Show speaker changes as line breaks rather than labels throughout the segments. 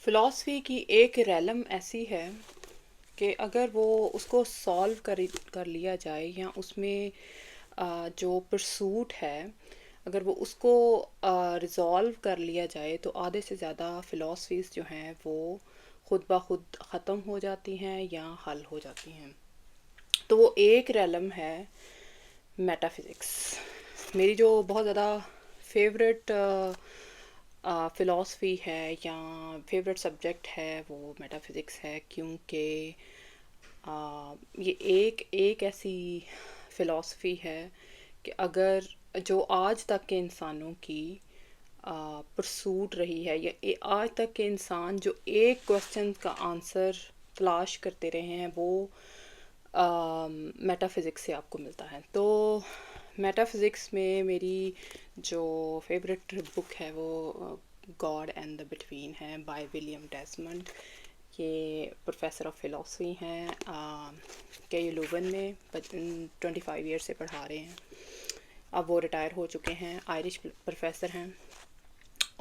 Philosophy की एक रेलम ऐसी है कि अगर वो उसको सॉल्व कर लिया जाए या उसमें जो परसूट है, अगर वो उसको रिज़ॉल्व कर लिया जाए तो आधे से ज़्यादा फ़िलॉसफ़ीज़ जो हैं वो खुद ब खुद ख़त्म हो जाती हैं या हल हो जाती हैं। तो वो एक रेलम है मेटाफिज़िक्स। मेरी जो बहुत ज़्यादा फेवरेट फ़िलॉसफ़ी है या फेवरेट सब्जेक्ट है वो मेटाफिज़िक्स है, क्योंकि ये एक एक ऐसी फ़िलॉसफ़ी है कि अगर जो आज तक के इंसानों की परसूट रही है या आज तक के इंसान जो एक क्वेश्चन का आंसर तलाश करते रहे हैं वो मेटाफिज़िक्स से आपको मिलता है। तो मेटाफिज़िक्स में मेरी जो फेवरेट बुक है वो गॉड एंड द बिटवीन है बाय विलियम डेसमंड। ये प्रोफेसर ऑफ फ़िलासफ़ी हैं के लुवन में 25 ईयर से पढ़ा रहे हैं। अब वो रिटायर हो चुके हैं, आयरिश प्रोफेसर हैं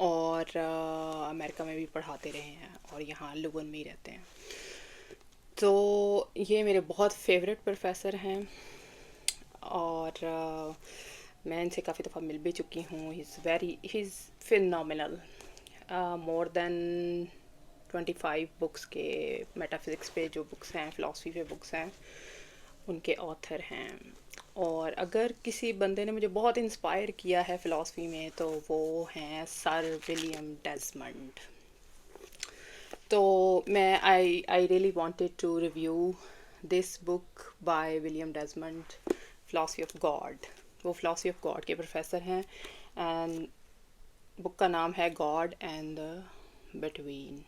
और अमेरिका में भी पढ़ाते रहे हैं और यहाँ लुवन में ही रहते हैं। तो ये मेरे बहुत फेवरेट प्रोफेसर हैं और मैं इनसे काफ़ी दफ़ा मिल भी चुकी हूँ। He is phenomenal. More than 25 books के मेटाफिज़िक्स पे जो बुक्स हैं, फ़िलासफ़ी पे बुक्स हैं, उनके ऑथर हैं। और अगर किसी बंदे ने मुझे बहुत इंस्पायर किया है फ़िलासफ़ी में तो वो हैं सर विलियम डेसमंड। तो मैं I really wanted to review this book by William Desmond, philosophy of God. वो फ़िलासफ़ी ऑफ गॉड के प्रोफेसर हैं एंड बुक का नाम है गॉड एंड द बिटवीन।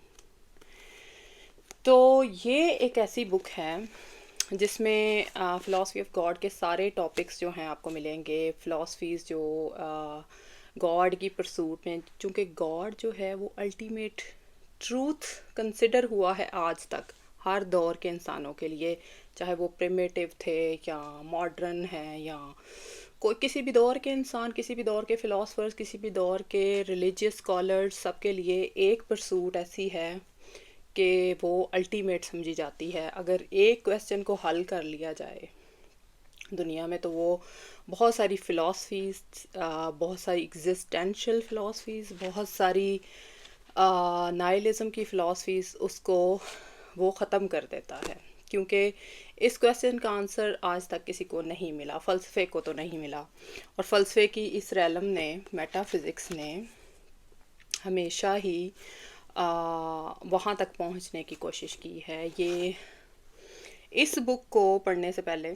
तो ये एक ऐसी बुक है जिसमें फ़िलासफ़ी ऑफ गॉड के सारे टॉपिक्स जो हैं आपको मिलेंगे। फ़िलासफ़ीज़ जो गॉड की परसूट में, चूँकि गॉड जो है वो अल्टीमेट ट्रूथ कंसिडर हुआ है आज तक हर दौर के इंसानों के लिए, चाहे वो प्रिमिटिव थे या मॉडर्न हैं या कोई किसी भी दौर के इंसान, किसी भी दौर के फ़िलासफ़र्स, किसी भी दौर के रिलीजियस स्कॉलर्स, सबके लिए एक परसूट ऐसी है कि वो अल्टीमेट समझी जाती है। अगर एक क्वेश्चन को हल कर लिया जाए दुनिया में तो वो बहुत सारी फ़िलासफ़ीज़, बहुत सारी एग्जिस्टेंशियल फ़िलासफ़ीज़, बहुत सारी नाइलिज़म की फ़िलासफ़ीज़ उसको वो ख़त्म कर देता है। क्योंकि इस क्वेश्चन का आंसर आज तक किसी को नहीं मिला, फ़लसफ़े को तो नहीं मिला। और फ़लसफ़े की इस रेलम ने, मेटाफिज़िक्स ने, हमेशा ही वहाँ तक पहुँचने की कोशिश की है। ये इस बुक को पढ़ने से पहले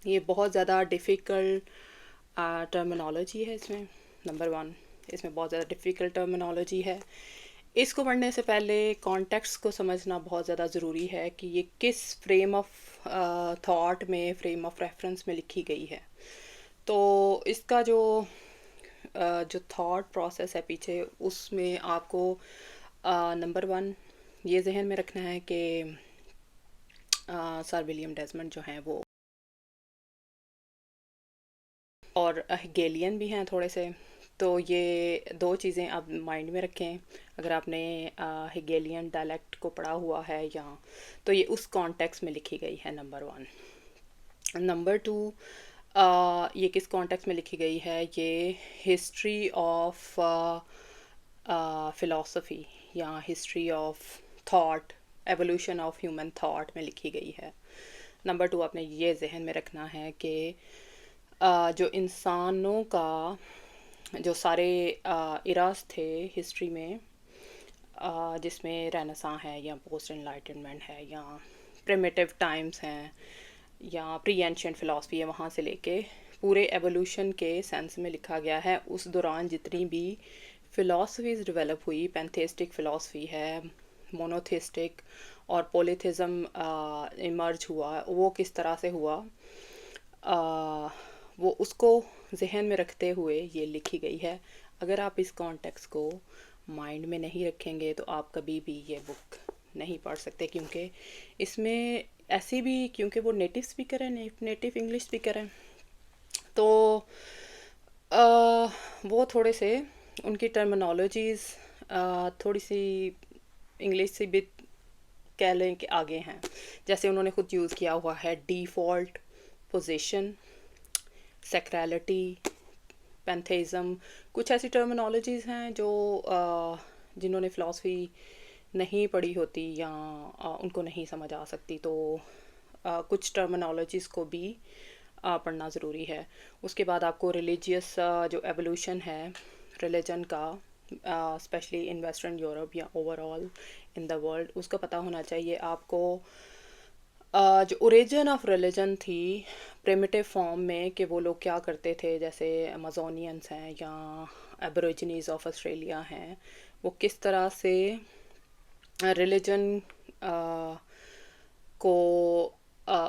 ये बहुत ज़्यादा डिफ़िकल्ट टर्मिनोलॉजी है इसमें। नंबर वन, इसमें बहुत ज़्यादा डिफ़िकल्ट टर्मिनोलॉजी है। इसको पढ़ने से पहले कॉन्टेक्स्ट को समझना बहुत ज़्यादा ज़रूरी है कि ये किस फ्रेम ऑफ थॉट में, फ्रेम ऑफ रेफरेंस में लिखी गई है। तो इसका जो थॉट प्रोसेस है पीछे, उसमें आपको नंबर वन ये जहन में रखना है कि सर विलियम डेसमंड जो हैं वो और हेगेलियन भी हैं थोड़े से। तो ये दो चीज़ें आप माइंड में रखें अगर आपने हेगेलियन डायलेक्ट को पढ़ा हुआ है या तो ये उस कॉन्टेक्स्ट में लिखी गई है, नंबर वन। नंबर टू, ये किस कॉन्टेक्स्ट में लिखी गई है, ये हिस्ट्री ऑफ फ़िलासफ़ी या history of thought, evolution of human thought में लिखी गई है। नंबर टू, आपने ये जहन में रखना है कि जो इंसानों का जो सारे इरास थे हिस्ट्री में, जिसमें रेनेसां है या पोस्ट एनलाइटनमेंट है या प्रिमिटिव टाइम्स हैं या प्री एंशिएंट फ़िलासफ़ी है, वहाँ से लेके पूरे एवोल्यूशन के सेंस में लिखा गया है। उस दौरान जितनी भी फ़िलासफ़ीज़ डेवलप हुई, पैंथेइस्टिक फ़िलासफ़ी है, मोनोथिस्टिक और पॉलीथिज़्म इमर्ज हुआ, वो किस तरह से हुआ, वो उसको जहन में रखते हुए ये लिखी गई है। अगर आप इस कॉन्टेक्स्ट को माइंड में नहीं रखेंगे तो आप कभी भी ये बुक नहीं पढ़ सकते, क्योंकि इसमें ऐसी भी, क्योंकि वो नेटिव स्पीकर है, नेटिव इंग्लिश स्पीकर हैं, तो वो थोड़े से उनकी टर्मिनोलॉजीज़ थोड़ी सी इंग्लिश से भी कह लें कि आगे हैं। जैसे उन्होंने खुद यूज़ किया हुआ है डिफ़ॉल्ट पोजीशन, सैक्रैलिटी, पैंथेइज्म, कुछ ऐसी टर्मिनोलॉजीज़ हैं जो जिन्होंने फ़िलासफ़ी नहीं पढ़ी होती या उनको नहीं समझ आ सकती, तो कुछ टर्मिनोलॉजीज़ को भी पढ़ना ज़रूरी है। उसके बाद आपको रिलीजियस जो एवोल्यूशन है रिलीजन का, स्पेशली इन वेस्टर्न यूरोप या ओवरऑल इन द वर्ल्ड, उसका पता होना चाहिए आपको। जो ओरिजिन ऑफ रिलीजन थी प्रिमिटिव फॉर्म में, कि वो लोग क्या करते थे, जैसे अमेजोनियंस हैं या एबोरिजिनीज ऑफ ऑस्ट्रेलिया हैं, वो किस तरह से रिलीजन को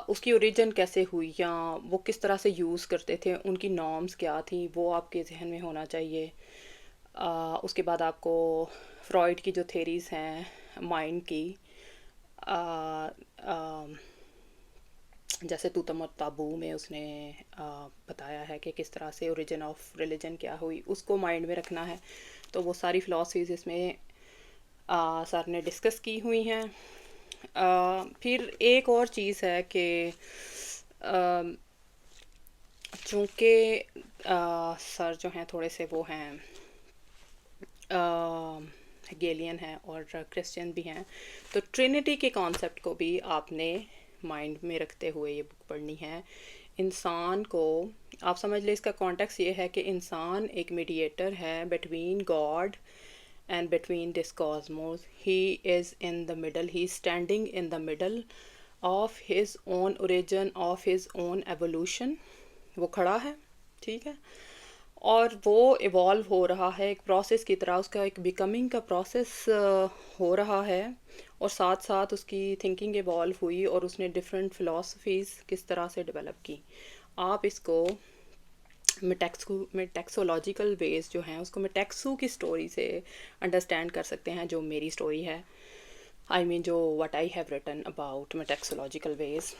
उसकी ओरिजिन कैसे हुई या वो किस तरह से यूज़ करते थे, उनकी नॉर्म्स क्या थी, वो आपके जहन में होना चाहिए। उसके बाद आपको फ्रॉइड की जो थेरीज़ हैं माइंड की, जैसे तूतम और ताबू में उसने बताया है कि किस तरह से ओरिजिन ऑफ रिलीजन क्या हुई, उसको माइंड में रखना है। तो वो सारी फ़िलासफ़ीज़ इसमें सर ने डिस्कस की हुई हैं। फिर एक और चीज़ है कि चूँकि सर जो हैं थोड़े से वो हैं हेगेलियन हैं और क्रिश्चियन भी हैं, तो ट्रिनिटी के कॉन्सेप्ट को भी आपने माइंड में रखते हुए ये बुक पढ़नी है। इंसान को आप समझ लें, इसका कॉन्टेक्स्ट ये है कि इंसान एक मीडिएटर है between God and between this cosmos. He is in the middle, he is standing in the middle of his own origin, of his own evolution. वो खड़ा है, ठीक है, और वो इवॉल्व हो रहा है एक प्रोसेस की तरह, उसका एक बिकमिंग का प्रोसेस हो रहा है, और साथ साथ उसकी थिंकिंग इवॉल्व हुई और उसने डिफरेंट फ़िलासफ़ीज़ किस तरह से डेवलप की। आप इसको मेटेक्सोलॉजिकल वेज जो हैं उसको मेटेक्सू की स्टोरी से अंडरस्टैंड कर सकते हैं, जो मेरी स्टोरी है, आई मीन जो what I have written about metaxological ways.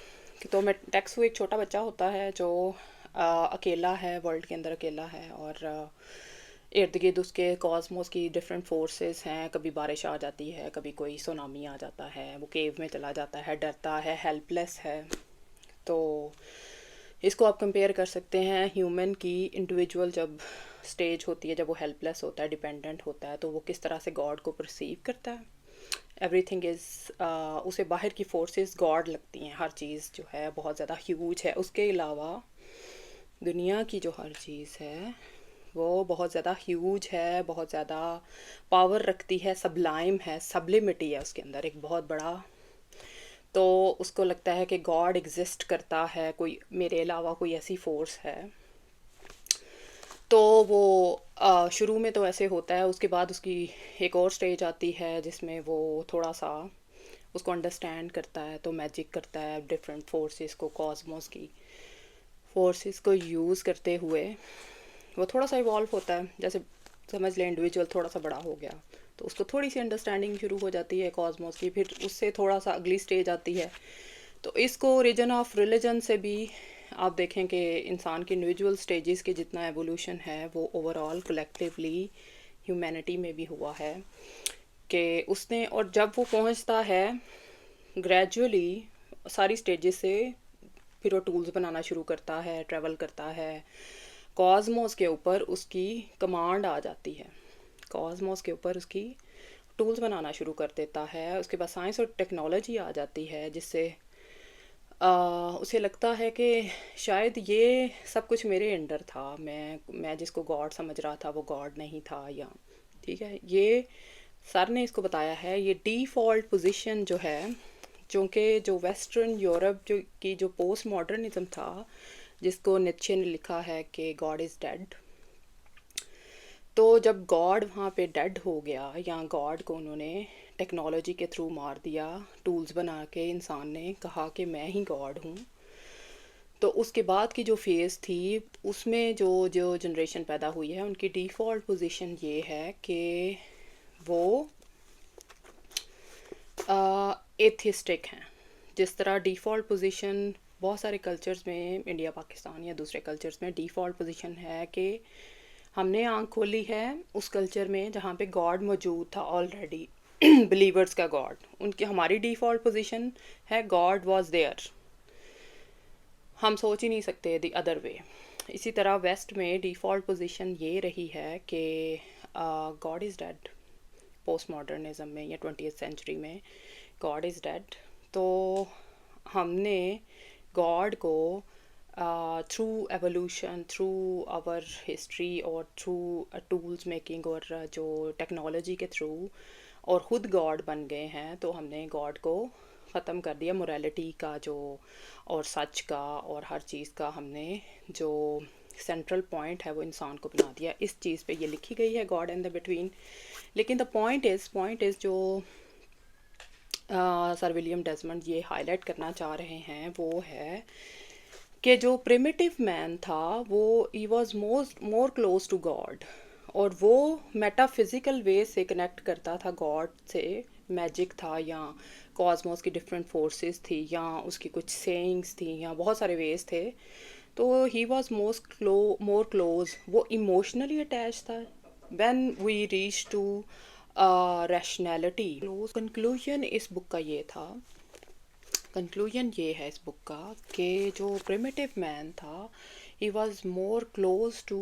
तो मेटेक्सू एक छोटा बच्चा होता है जो अकेला है, वर्ल्ड के अंदर अकेला है, और इर्द गिर्द उसके कॉस्मोस की डिफरेंट फोर्सेस हैं। कभी बारिश आ जाती है, कभी कोई सुनामी आ जाता है, वो केव में चला जाता है, डरता है, हेल्पलेस है। तो इसको आप कंपेयर कर सकते हैं ह्यूमन की इंडिविजुअल जब स्टेज होती है, जब वो हेल्पलेस होता है, डिपेंडेंट होता है, तो वो किस तरह से गॉड को परसीव करता है। एवरीथिंग इज़ उसे बाहर की फोर्सेस गॉड लगती हैं, हर चीज़ जो है बहुत ज़्यादा ह्यूज है। उसके अलावा दुनिया की जो हर चीज़ है वो बहुत ज़्यादा ह्यूज है, बहुत ज़्यादा पावर रखती है, सबलाइम है, सब्लिमिटी है उसके अंदर एक बहुत बड़ा। तो उसको लगता है कि गॉड एग्जिस्ट करता है, कोई मेरे अलावा कोई ऐसी फोर्स है। तो वो शुरू में तो ऐसे होता है, उसके बाद उसकी एक और स्टेज आती है जिसमें वो थोड़ा सा उसको अंडरस्टैंड करता है, तो मैजिक करता है डिफरेंट फोर्सेस को, कॉस्मोस की फोर्सेस को यूज़ करते हुए वो थोड़ा सा इवॉल्व होता है। जैसे समझ लें इंडिविजुअल थोड़ा सा बड़ा हो गया, तो उसको थोड़ी सी अंडरस्टैंडिंग शुरू हो जाती है कॉस्मोस की, फिर उससे थोड़ा सा अगली स्टेज आती है। तो इसको ओरिजिन ऑफ रिलीजन से भी आप देखें कि इंसान के इंडिविजुअल स्टेजेस के जितना एवोल्यूशन है वो ओवरऑल कलेक्टिवली ह्यूमैनिटी में भी हुआ है कि उसने, और जब वो पहुंचता है ग्रेजुअली सारी स्टेजेस से, फिर वो टूल्स बनाना शुरू करता है, ट्रैवल करता है, कॉस्मोस के ऊपर उसकी कमांड आ जाती है, कॉस्मोस के ऊपर उसकी टूल्स बनाना शुरू कर देता है। उसके बाद साइंस और टेक्नोलॉजी आ जाती है, जिससे उसे लगता है कि शायद ये सब कुछ मेरे अंडर था, मैं जिसको गॉड समझ रहा था वो गॉड नहीं था, या ठीक है। ये सर ने इसको बताया है, ये डिफ़ॉल्ट पोजीशन जो है, चूँकि जो वेस्टर्न यूरोप जो पोस्ट मॉडर्निज्म था, जिसको नीत्शे ने लिखा है कि गॉड इज़ डेड, तो जब गॉड वहाँ पे डेड हो गया, या गॉड को उन्होंने टेक्नोलॉजी के थ्रू मार दिया, टूल्स बना के इंसान ने कहा कि मैं ही गॉड हूँ, तो उसके बाद की जो फेज़ थी उसमें जो जो जनरेशन पैदा हुई है उनकी डिफ़ॉल्ट पोजीशन ये है कि वो एथिस्टिक हैं। जिस तरह डिफ़ॉल्ट पोजीशन बहुत सारे कल्चर्स में, इंडिया पाकिस्तान या दूसरे कल्चर्स में डिफ़ॉल्ट पोजीशन है कि हमने आँख खोली है उस कल्चर में जहाँ पे गॉड मौजूद था ऑलरेडी। बिलीवर्स का गॉड, उनकी हमारी डिफ़ॉल्ट पोजीशन है गॉड वाज देयर, हम सोच ही नहीं सकते द अदर वे। इसी तरह वेस्ट में डिफ़ॉल्ट पोजीशन ये रही है कि God is dead, post modernism में या 20th सेंचुरी में गॉड इज़ डेड। तो हमने गॉड को through evolution, through our history और थ्रू टूल्स मेकिंग और जो टेक्नोलॉजी के थ्रू और ख़ुद गॉड बन गए हैं, तो हमने गॉड को ख़त्म कर दिया। मोरालिटी का जो और सच का और हर चीज़ का हमने जो सेंट्रल पॉइंट है वो इंसान को बना दिया। इस चीज़ पे ये लिखी गई है गॉड एंड द बिटवीन। लेकिन द पॉइंट इज़ जो सर विलियम डेजमंड ये हाईलाइट करना चाह रहे हैं वो है कि जो प्रिमिटिव मैन था वो he was more close to God, और वो मेटाफिज़िकल वे से कनेक्ट करता था गॉड से। मैजिक था या कॉस्मोस की डिफरेंट फोर्सेस थी या उसकी कुछ सेइंग्स थी या बहुत सारे वेज थे। तो ही वॉज मोर क्लोज, वो इमोशनली अटैच था। When we reach to rationality, conclusion इस बुक का ये था, कंक्लूजन ये है इस बुक का कि जो प्रिमिटिव मैन था he was more close to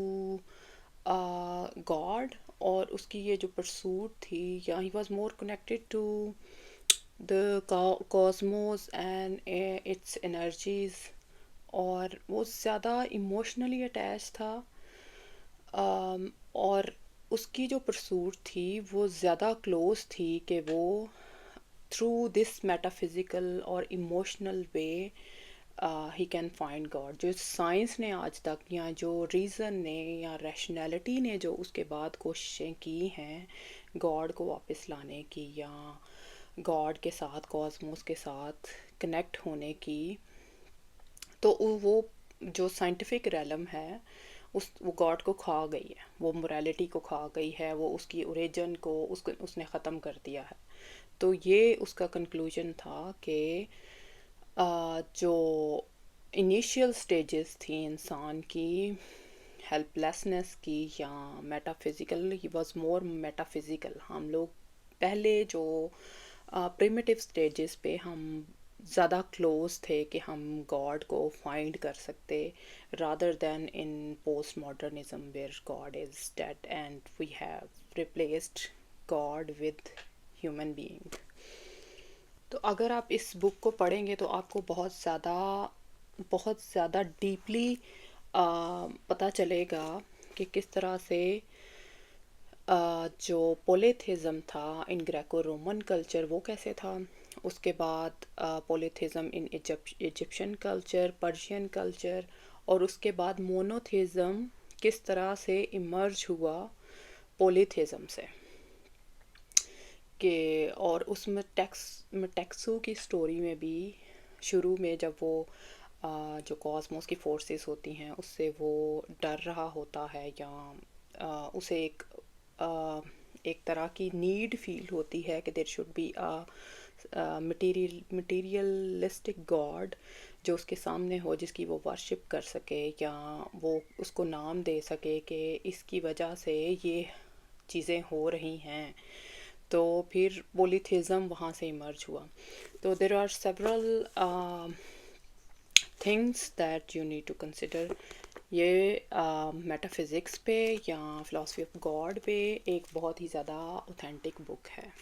God, और उसकी ये जो परसूट थी, या he was more connected to the cosmos and its energies, और वो ज़्यादा इमोशनली अटैच था। और उसकी जो परसूट थी वो ज़्यादा क्लोज थी कि वो थ्रू दिस मेटाफिज़िकल और emotional way he can find God. जो साइंस ने आज तक या जो रीज़न ने या रैशनैलिटी ने जो उसके बाद कोशिशें की हैं गॉड को वापस लाने की या गॉड के साथ, कॉस्मोस के साथ कनेक्ट होने की, तो वो जो साइंटिफिक रैलम है वो गॉड को खा गई है, वो मोरालिटी को खा गई है, वो उसकी ओरिजिन को उसने ख़त्म कर दिया है। तो ये उसका कंक्लूजन था कि जो इनिशियल स्टेजेस थी इंसान की हेल्पलेसनेस की या metaphysical, he was more metaphysical. हम लोग पहले जो प्रिमिटिव स्टेजेस पे हम ज़्यादा क्लोज थे कि हम गॉड को फाइंड कर सकते, rather than in postmodernism where God is dead and we have replaced God with human being. तो अगर आप इस बुक को पढ़ेंगे तो आपको बहुत ज़्यादा डीपली पता चलेगा कि किस तरह से जो पोलिथिज़म था इन ग्रेको रोमन कल्चर वो कैसे था, उसके बाद पोलिथिज़म इन इजिप्शियन कल्चर, पर्शियन कल्चर, और उसके बाद मोनोथिज़म किस तरह से इमर्ज हुआ पोलिथिज़म से के। और उसमें टेक्सू की स्टोरी में भी शुरू में जब वो जो कॉस्मोस की फोर्सेस होती हैं उससे वो डर रहा होता है या उसे एक तरह की नीड फील होती है कि there should be materialistic God जो उसके सामने हो, जिसकी वो वर्शिप कर सके या वो उसको नाम दे सके कि इसकी वजह से ये चीज़ें हो रही हैं। तो फिर पोलिथिज़म वहाँ से इमर्ज हुआ। तो there are several things that you need to consider. ये मेटाफिज़िक्स पे या फिलॉसफी ऑफ गॉड पे एक बहुत ही ज़्यादा ऑथेंटिक बुक है।